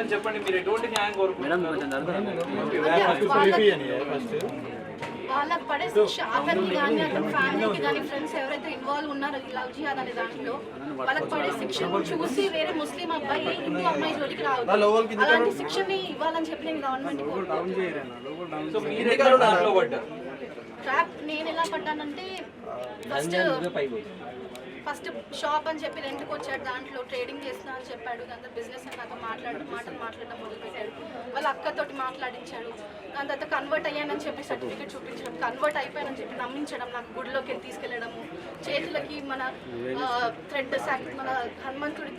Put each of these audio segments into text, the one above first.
Madam చెప్పండి, మీరు ఎటువంటి న్యాయం కోరుకుంటున్నారు? వాళ్ళకి పడే శిక్ష అతనికి కానీ అతని ఫ్యామిలీకి కానీ ఫ్రెండ్స్ ఎవరైతే ఇన్వాల్వ్ ఉన్నారో ఈ లవ్ జిహాద్ అనే దాంట్లో వాళ్ళకి పడే శిక్షను చూసి వేరే ముస్లిం అబ్బాయి హిందూ అమ్మాయి జోలికి రావద్దు. అలాంటి శిక్షని ఇవ్వాలని చెప్పి నేను గవర్నమెంట్ ట్రాప్ నేను ఎలా పడ్డానంటే ఫస్ట్ షాప్ అని చెప్పి రెంట్కి వచ్చాడు, దాంట్లో ట్రేడింగ్ చేస్తున్నా అని చెప్పాడు. దాంతో బిజినెస్ అని నాతో మాటలు మాట్లాడడం మొదలుపెట్టాడు. వాళ్ళ అక్కతోటి మాట్లాడించాడు. దాని తర్వాత కన్వర్ట్ అయ్యానని చెప్పి సర్టిఫికేట్ చూపించడం, కన్వర్ట్ అయిపోయానని చెప్పి నమ్మించడం, నాకు గుడిలోకి వెళ్ళి తీసుకెళ్ళడము, చేతులకి మన మన హనుమంతుడి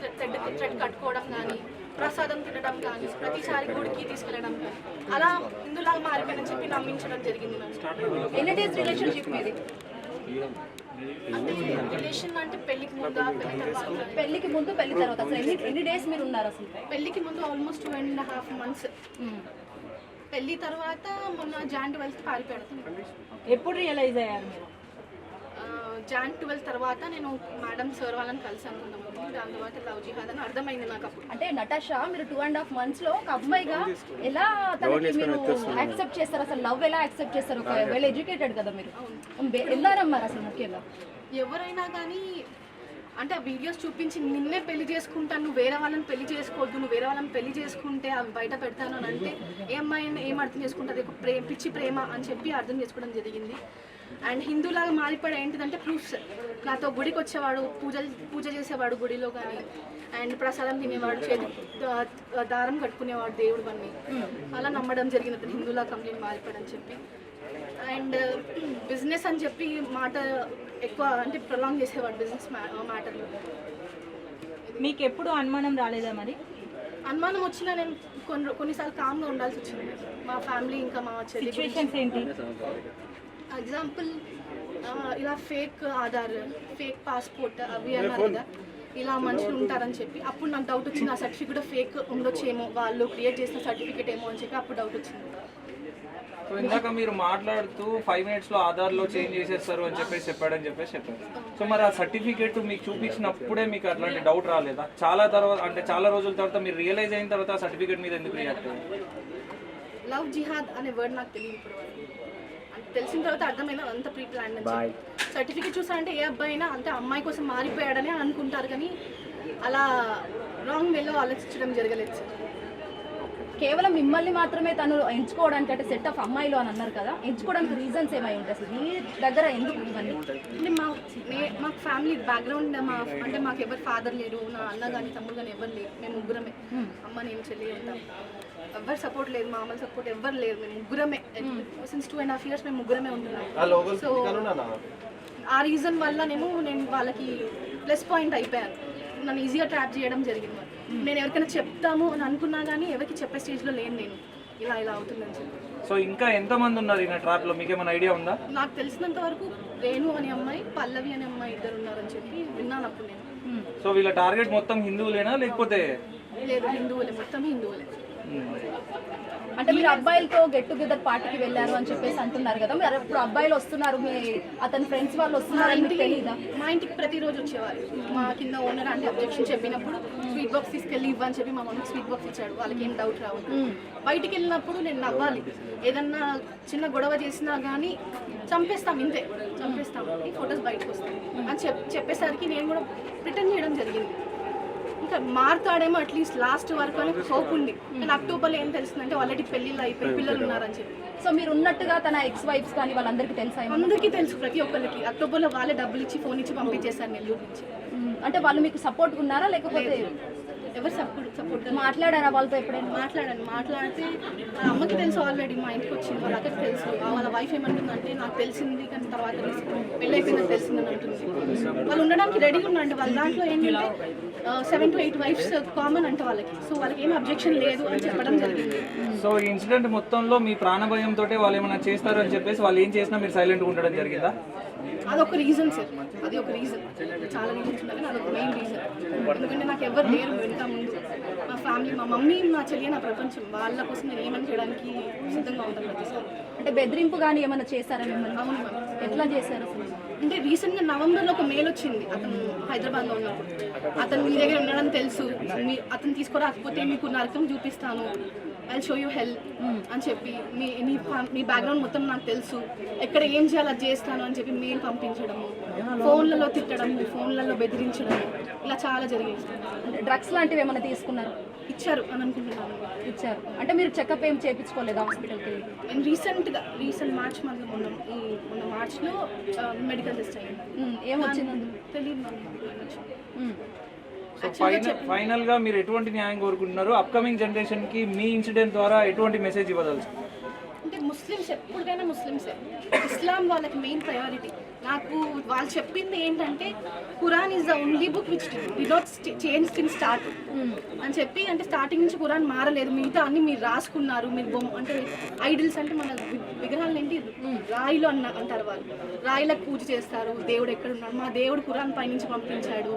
థ్రెడ్ కట్టుకోవడం కానీ, ప్రసాదం తినడం కానీ, ప్రతిసారి గుడికి తీసుకెళ్ళడం కానీ, అలా హిందులాగా మారిపోయానని చెప్పి నమ్మించడం జరిగింది. ఎన్ని డేస్ రిలేషన్షిప్ మీది? అంటే రిలేషన్ అంటే పెళ్లికి ముందు పెళ్లికి ముందు పెళ్లి తర్వాత అసలు ఎన్ని డేస్ మీరు ఉన్నారు? అసలు పెళ్లికి ముందు ఆల్మోస్ట్ 2.5 months. పెళ్లి తర్వాత మొన్న Jan 12th పారిపోయాడు. ఎప్పుడు రియలైజ్ అయ్యారు మీరు? Jan 12 తర్వాత నేను మేడం సార్ వాళ్ళని కలిసి అనుకున్నాము. దాని తర్వాత లవ్ జిహాద్ అని అర్థమైంది నాకు అప్పుడు. అంటే నటాషా మీరు 2.5 months లో ఒక అమ్మాయిగా ఎలా తనకి మీరు యాక్సెప్ట్ చేస్తారు? అసలు లవ్ ఎలా యాక్సెప్ట్ చేస్తారు? ఒక వెల్ ఎడ్యుకేటెడ్ కదా మీరు, ఎలా నమ్మారు అసలు ముఖ్యంగా? ఎవరైనా కానీ అంటే ఆ వీడియోస్ చూపించి నిన్నే పెళ్లి చేసుకుంటాను, నువ్వు వేరే వాళ్ళని పెళ్లి చేసుకోవద్దు, నువ్వు వేరే వాళ్ళని పెళ్లి చేసుకుంటే అవి బయట పెడతాను అని అంటే ఏ అమ్మాయిని ఏం అర్థం చేసుకుంటుంది? ఒక పిచ్చి ప్రేమ అని చెప్పి అర్థం చేసుకోవడం జరిగింది. అండ్ హిందూలాగా మారిపోయాడు. ఏంటిదంటే ప్రూఫ్స్, నాతో గుడికి వచ్చేవాడు, పూజ చేసేవాడు గుడిలో కానీ, అండ్ ప్రసాదం తినేవాడు, చేతి దారం కట్టుకునేవాడు దేవుడు అని, అలా నమ్మడం జరిగింది. అతను హిందూలా కంప్లీట్ మారిపోయాడని చెప్పి. అండ్ బిజినెస్ అని చెప్పి మాట ఎక్కువ అంటే ప్రొలాంగ్ చేసేవాడు బిజినెస్ మ్యాటర్లో. మీకు ఎప్పుడు అనుమానం రాలేదా మరి? అనుమానం వచ్చినా నేను కొన్నిసార్లు కామ్గా ఉండాల్సి వచ్చింది. మా ఫ్యామిలీ ఇంకా మా సిచ్యువేషన్స్ ఏంటి? ఎగ్జాంపుల్ ఇలా ఫేక్ ఆధార్, ఫేక్ పాస్పోర్ట్ అవి అన్నారు కదా, ఇలా మనుషులు ఉంటారని చెప్పి అప్పుడు నాకు డౌట్ వచ్చింది. ఆ సర్టిఫికేట్ ఫేక్ ఉండొచ్చేమో, వాళ్ళు క్రియేట్ చేసిన సర్టిఫికేట్ ఏమో అని చెప్పి అప్పుడు డౌట్ వచ్చింది. సో ఇందాక మీరు మాట్లాడుతూ 5 minutes లో ఆధార్లో చేంజ్ చేసేస్తారు అని చెప్పారు. సో మరి ఆ సర్టిఫికేట్ మీకు చూపించినప్పుడే మీకు అట్లాంటి డౌట్ రాలేదా? చాలా రోజుల తర్వాత మీరు రియలైజ్ అయిన తర్వాత ఆ సర్టిఫికేట్ మీద ఎందుకు రియాక్ట్ అయ్యారు? లవ్ జిహాద్ అనే వర్డ్ నాకు తెలియదు ఇప్పుడు వరకు. అంటే తెలిసిన తర్వాత అర్థమైనా అంత ప్రీ ప్లాన్ అని. సర్టిఫికేట్ చూసారంటే ఏ అబ్బాయి అయినా అంటే అమ్మాయి కోసం మారిపోయాడని అనుకుంటారు, కానీ అలా రాంగ్ వేలో ఆలోచించడం జరగలేదు సార్. కేవలం మిమ్మల్ని మాత్రమే తను ఎంచుకోవడానికి అంటే సెట్ ఆఫ్ అమ్మాయిలు అని అన్నారు కదా, ఎంచుకోవడానికి రీజన్స్ ఏమై ఉంటాయి అసలు మీ దగ్గర? ఎందుకు ఇవన్నీ? అంటే మాకు ఫ్యామిలీ బ్యాక్గ్రౌండ్ అంటే మాకు ఎవరు ఫాదర్ లేరు, నా అన్న కానీ తమ్ముడు కానీ ఎవరు లేరు, మేము ముగ్గురమే. అమ్మ నేను చెల్లి ఉంటాం, ఎవరు సపోర్ట్ లేదు, మామూలు సపోర్ట్ ఎవరు లేరు, మేము ముగ్గురమే. సిన్స్ 2.5 years మేము ముగ్గురమే ఉంటున్నాం. సో ఆ రీజన్ వల్ల నేను వాళ్ళకి ప్లస్ పాయింట్ అయిపోయాను. నన్ను ఈజీగా ట్రాప్ చేయడం జరిగింది. నేను ఎవరికైనా చెప్తాము అని అనుకున్నా కానీ ఎవరికి చెప్పే స్టేజ్లో లేను నేను, ఇలా అవుతుందని చెప్పి. సో ఇంకా ఎంతమంది ఉన్నారు ఈ ట్రాప్లో, మీకు ఏమైనా ఐడియా ఉందా? నాకు తెలిసినంత వరకు రేణు అనే అమ్మాయి, పల్లవి అనే అమ్మాయి ఇద్దరు ఉన్నారని చెప్పి విన్నాను అప్పుడు నేను. సో వీళ్ళ టార్గెట్ మొత్తం హిందువులేనా లేకపోతే? లేదు, హిందువులే, మొత్తం హిందువులే. అంటే మీరు అబ్బాయిలతో గెట్ టుగెదర్ పార్టీకి వెళ్ళారు అని చెప్పేసి అంటున్నారు కదా, మరి ఇప్పుడు అబ్బాయిలు వస్తున్నారు, మీ అతని ఫ్రెండ్స్ వాళ్ళు వస్తున్నారు అని తెలీదా? మా ఇంటికి ప్రతిరోజు వచ్చేవారు. మా కింద ఓనర్ అంటే అబ్జెక్షన్ చెప్పినప్పుడు స్వీట్ బాక్స్ తీసుకెళ్ళి ఇవ్వని చెప్పి మా మమ్మీకి స్వీట్ బాక్స్ ఇచ్చాడు. వాళ్ళకి ఏం డౌట్ రావద్దు. బయటికి వెళ్ళినప్పుడు నేను నవ్వాలి, ఏదన్నా చిన్న గొడవ చేసినా కానీ చంపేస్తాం, ఇంతే చంపేస్తాం, ఈ ఫొటోస్ బయటకు వస్తాయి అని చెప్పేసరికి నేను కూడా రిటర్న్ చేయడం జరిగింది. ఇంకా మారుతాడేమో అట్లీస్ట్ లాస్ట్ వరకు అని హోప్ ఉంది. కానీ అక్టోబర్లో ఏం తెలుస్తుందంటే ఆల్రెడీ పెళ్ళిళ్ళు అయిపోయి పిల్లలు ఉన్నారని చెప్పి. సో మీరు ఉన్నట్టుగా తన ఎక్స్ వైఫ్స్ కానీ వాళ్ళందరికీ తెలుసా? అందరికీ తెలుసు, ప్రతి ఒక్కరికి. అక్టోబర్లో వాళ్ళే డబ్బులు ఇచ్చి ఫోన్ ఇచ్చి పంపించేశారు నెల్లూరు నుంచి. అంటే వాళ్ళు మీకు సపోర్ట్ ఉన్నారా లేకపోతే ఎవరు సపోర్ట్ మాట్లాడారా వాళ్ళతో? ఎప్పుడైనా మాట్లాడితే వాళ్ళ అమ్మకి తెలుసు, ఆల్రెడీ మా ఇంటికి వచ్చింది, వాళ్ళ అక్కడికి తెలుసు. వాళ్ళ వైఫ్ ఏమంటుందంటే నాకు తెలిసింది కానీ తర్వాత పెళ్ళి అయిపోయిందని తెలిసిందని అంటుంది. వాళ్ళు ఉండడానికి రెడీగా ఉన్నారంటే వాళ్ళ దాంట్లో ఏంటంటే 7 to 8 wives కామన్ అంటే వాళ్ళకి. సో వాళ్ళకి ఏం అబ్జెక్షన్ లేదు అని చెప్పడం జరిగింది. సో ఈ ఇన్సిడెంట్ మొత్తంలో మీ ప్రాణభయంతో వాళ్ళు ఏమైనా చేస్తారు అని చెప్పేసి వాళ్ళు ఏం చేసినా మీరు సైలెంట్గా ఉండడం జరిగిందా? అదొక రీజన్ సార్, అది ఒక రీజన్. చాలా రీజన్స్ ఉన్నాయి కానీ అదొక మెయిన్ రీజన్. ఎందుకంటే నాకు ఎవరు లేరు వెనుక ముందు. మా ఫ్యామిలీ, మా మమ్మీ, మా చెల్లి నా ప్రపంచం. వాళ్ళ కోసం నేను ఏమని చేయడానికి సిద్ధంగా ఉంటాను ప్రతిసారి. అంటే బెదిరింపు కానీ ఏమైనా చేశారా మిమ్మల్ని? అవును మ్యామ్. ఎట్లా చేశారు అసలు? అంటే రీసెంట్గా నవంబర్లో ఒక మెయిల్ వచ్చింది. అతను హైదరాబాద్లో ఉన్నప్పుడు అతను మీ దగ్గర ఉన్నాడని తెలుసు, అతను తీసుకురాకపోతే మీకు నరకం చూపిస్తాను, ఐ షో యూ హెల్ప్ అని చెప్పి మీ బ్యాక్గ్రౌండ్ మొత్తం నాకు తెలుసు, ఎక్కడ ఏం చేయాలో అది చేస్తాను అని చెప్పి మెయిల్ పంపించడము, ఫోన్లలో తిట్టడము, ఫోన్లలో బెదిరించడము, ఇలా చాలా జరిగింది. అంటే డ్రగ్స్ లాంటివి ఏమైనా తీసుకున్నారు? ఇచ్చారు అని అనుకుంటున్నాను. ఇచ్చారు. అంటే మీరు చెకప్ ఏం చేయించుకోలేదా హాస్పిటల్కి? నేను రీసెంట్ మార్చ్ మంత్లో మొన్న మార్చ్లో మెడికల్ టెస్ట్ అయ్యింది. ఏమొచ్చింది? తెలియదు. సో ఫైనల్ గా మీరు ఎటువంటి న్యాయం కోరుకుంటున్నారు? అప్కమింగ్ జనరేషన్ కి మీ ఇన్సిడెంట్ ద్వారా ఎటువంటి మెసేజ్ ఇవ్వదలుచు? అంటే ముస్లిమ్స్ ఎప్పటికైనా ముస్లిమ్సే, ఇస్లాం వాళ్ళకి మెయిన్ ప్రయారిటీ. నాకు వాళ్ళు చెప్పింది ఏంటంటే Quran is the only book which did not change in start అని చెప్పి, అంటే స్టార్టింగ్ నుంచి ఖురాన్ మారలేదు, మిగతా అన్ని మీరు రాసుకున్నారు, మీరు అంటే ఐడిల్స్ అంటే మన విగ్రహాలు ఏంటి రాయిలు అంటారు వాళ్ళు, రాయిలకు పూజ చేస్తారు, దేవుడు ఎక్కడున్నాడు, మా దేవుడు ఖురాన్ పైనుంచి పంపించాడు,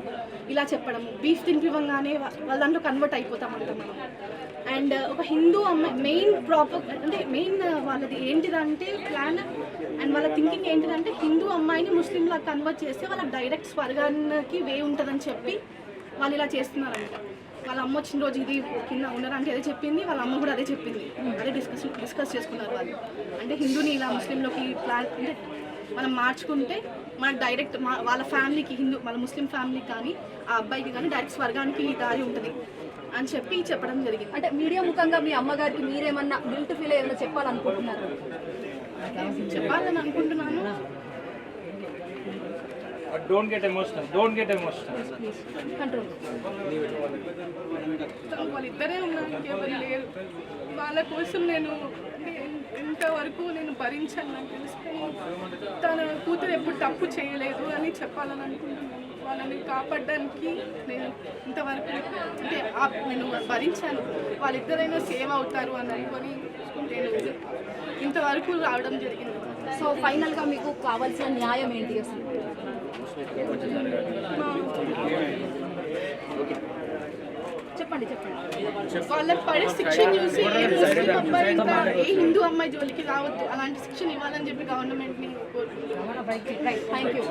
ఇలా చెప్పడం, బీఫ్ తినిపివ్వగానే వాళ్ళ దాంట్లో కన్వర్ట్ అయిపోతామంట మనం. అండ్ ఒక హిందూ అమ్మాయి మెయిన్ వాళ్ళది ఏంటిదంటే ప్లాన్ అండ్ వాళ్ళ థింకింగ్ ఏంటిదంటే హిందూ అమ్మాయిని ముస్లింలా కన్వర్ట్ చేస్తే వాళ్ళకి డైరెక్ట్ స్వర్గానికి వే ఉంటుందని చెప్పి వాళ్ళు ఇలా చేస్తున్నారంట. వాళ్ళ అమ్మ వచ్చిన రోజు ఇది కింద ఉన్నారంటే అదే చెప్పింది, వాళ్ళ అమ్మ కూడా అదే చెప్పింది, అదే డిస్కస్ చేసుకున్నారు వాళ్ళు. అంటే హిందూని ఇలా ముస్లింలోకి ప్లాన్ అంటే మనం మార్చుకుంటే మనకు డైరెక్ట్ వాళ్ళ ఫ్యామిలీకి వాళ్ళ ముస్లిం ఫ్యామిలీకి కానీ ఆ అబ్బాయికి కానీ డైరెక్ట్ స్వర్గానికి దారి ఉంటుంది అని చెప్పి చెప్పడం జరిగింది. అంటే మీడియా ముఖంగా మీ అమ్మగారికి మీరేమన్నా గిల్ట్ ఫీల్ ఏమైనా చెప్పాలనుకుంటున్నారు? చెప్పాలని అనుకుంటున్నాను. Don't get emotional control. వాళ్ళిద్దరే ఉన్నారు, ఇంకెవరు లేరు. వాళ్ళ కోసం నేను ఇంతవరకు నేను భరించాను. నాకు తెలుసుకొని తన కూతురు ఎప్పుడు తప్పు చేయలేదు అని చెప్పాలని అనుకుంటున్నాను. వాళ్ళని కాపాడడానికి నేను ఇంతవరకు అంటే నేను భరించాను. వాళ్ళిద్దరైనా సేవ్ అవుతారు అని అనుకొని నేను ఇంతవరకు రావడం జరిగింది. సో ఫైనల్గా మీకు కావాల్సిన న్యాయం ఏంటి అసలు? చెప్పండి. వాళ్ళకి పడే శిక్షణ చూసి ఏ ముస్లిం అబ్బాయి ఇంకా ఏ హిందూ అమ్మాయి జోలికి రావద్దు, అలాంటి శిక్షణ ఇవ్వాలని చెప్పి గవర్నమెంట్ని కోరుకుంటున్నాను. Thank you.